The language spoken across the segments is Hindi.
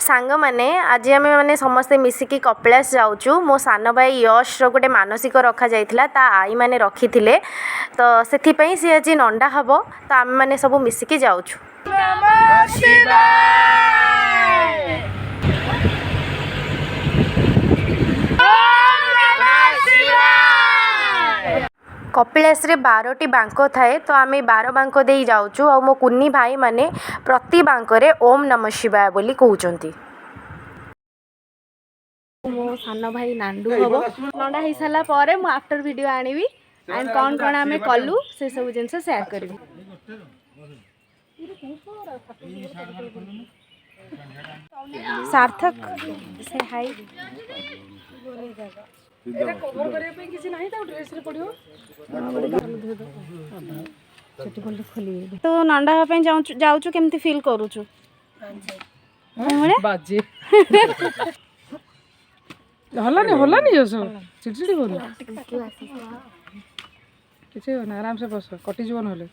सांग माने आज आम मैंने समस्ते मिसिकी कपिलास जाऊँ मो सान भाई यश गोटे मानसिक रखा जाइथिला ता आई मैंने रखी थे तो से सी आज नंडा हम तो आम मैंने सब मिसिकी जाऊँ। कपिलास रे 12टी बांक थाए तो आम 12 बांक दे जाऊँ आ मो कुन्नी भाई माने प्रति बांकरे ओम नमः शिवाय बोली कहउचंती। मो सान भाई नांडू हम नंडा हो सारा पर मु आफ्टर वीडियो आनी एंड कौन कौन आम कलु से सब जिन शेयर करी। सार्थक से हाय तो नंडा हाँपाई जाऊँ केमती फिल करूचु बाजे हलानी हलानी जस चिड़चिड़ी बोल किसी ना आराम से बस कटि जीवन हले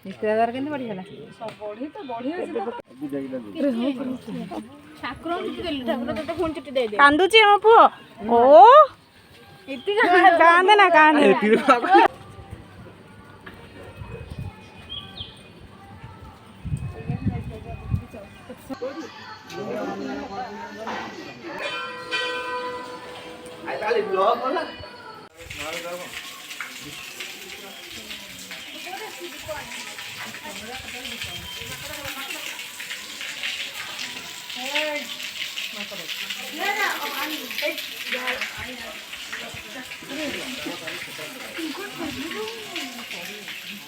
रिश्तेदार के बढ़िया बढ़ी तो बढ़िया कांदुची मो पुओ ओ कांदे ना कांदे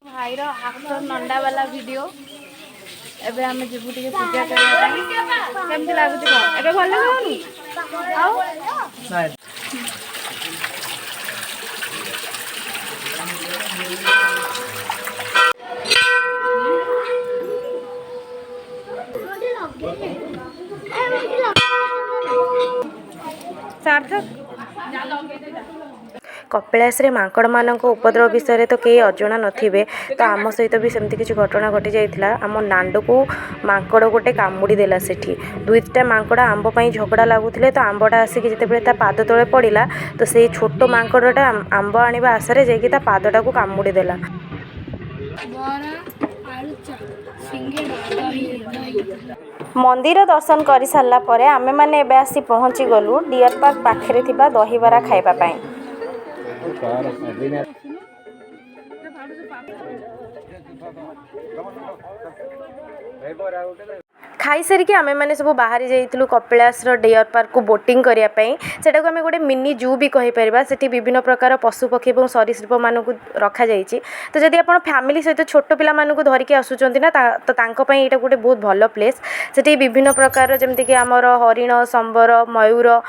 भाई आफ्टर नंडा वाला वीडियो एबे आम जीवु टिके पूजा करबा केमती लागुची कोन एबे भल लागुनी आउ नाइ सार्थक कपिलास रे मांकड़ मानक उपद्रव विषय तो कई अजणा नथिबे तो आम सहित भी सेमती किसी घटना घटी जाइथिला। आम नांडू को मांकड़ गोटे कामुड़ी देला सेठी दुईटा मांकड़ आंब पई झगड़ा लागुथिले तो आंबटा आसिक जेतेबेले ता पाद तळे पड़िला तो से छोटो मांकड़टा आंब आनिबा आशारे जाइकि ता पादटा को कामुड़ी देला। मंदिर दर्शन कर सारा पर आमे माने एबे आसी पहुँची गलु डियर पार्क पाखरे थिबा दहीबरा खाइबा पई। खाई सारिकी आमे माने सब बाहरी जाइथिलु कपिलास रो डियर पार्क को बोटिंग करिया पई सेटा को आमे गोटे मिनी जू भी कहि परिबा। सेठी विभिन्न प्रकार पशु पक्षी और सरीसृप मानकु रखा जाइछि तो जदि आपण फैमिली सहित छोट पिला मानकु धरिके आसुचंती ना तो तांको पई एटा गोटे बहुत भलो प्लेस। सेठी विभिन्न प्रकार जेमति कि हमर हरिण संबर मयूर आ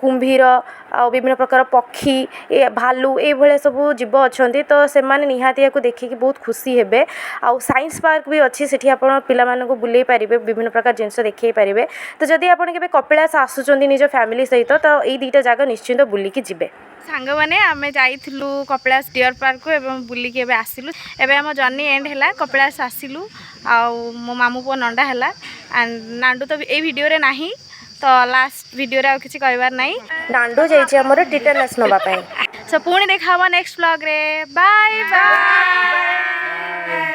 कुंभीर आ विभिन्न प्रकार पक्षी ए भालू ए भले सब जीव अछंती तो से माने निहाती याकु देखि कि बहुत खुशी हेबे। आ साइंस पार्क भी अछि सेठी आपण पिला मानकु बुलै परिबे विभिन्न प्रकार जिनस देखै पारिबे। तो जदि आपण केबे कपिलास आसुचंती निज फैमिली सहित तो एई दुईटा जगह निश्चित बुलिकी जिबे। सांग माने आमे जाइथिलु कपिलास डियर पार्क को एवं बुलिकी एबे आसिलु एबे हम जर्नी एंड हैला कपिलास आसिलु आ मो मामू पो नंडा हैला एंड नांडू तो ए वीडियो रे नाही तो लास्ट वीडियो रे आ किछि कहबार नाही नांडू जाइछि हमर टिटेनस नबा पई। सो पुणी देखा नेक्स्ट व्लॉग रे बाय बाय।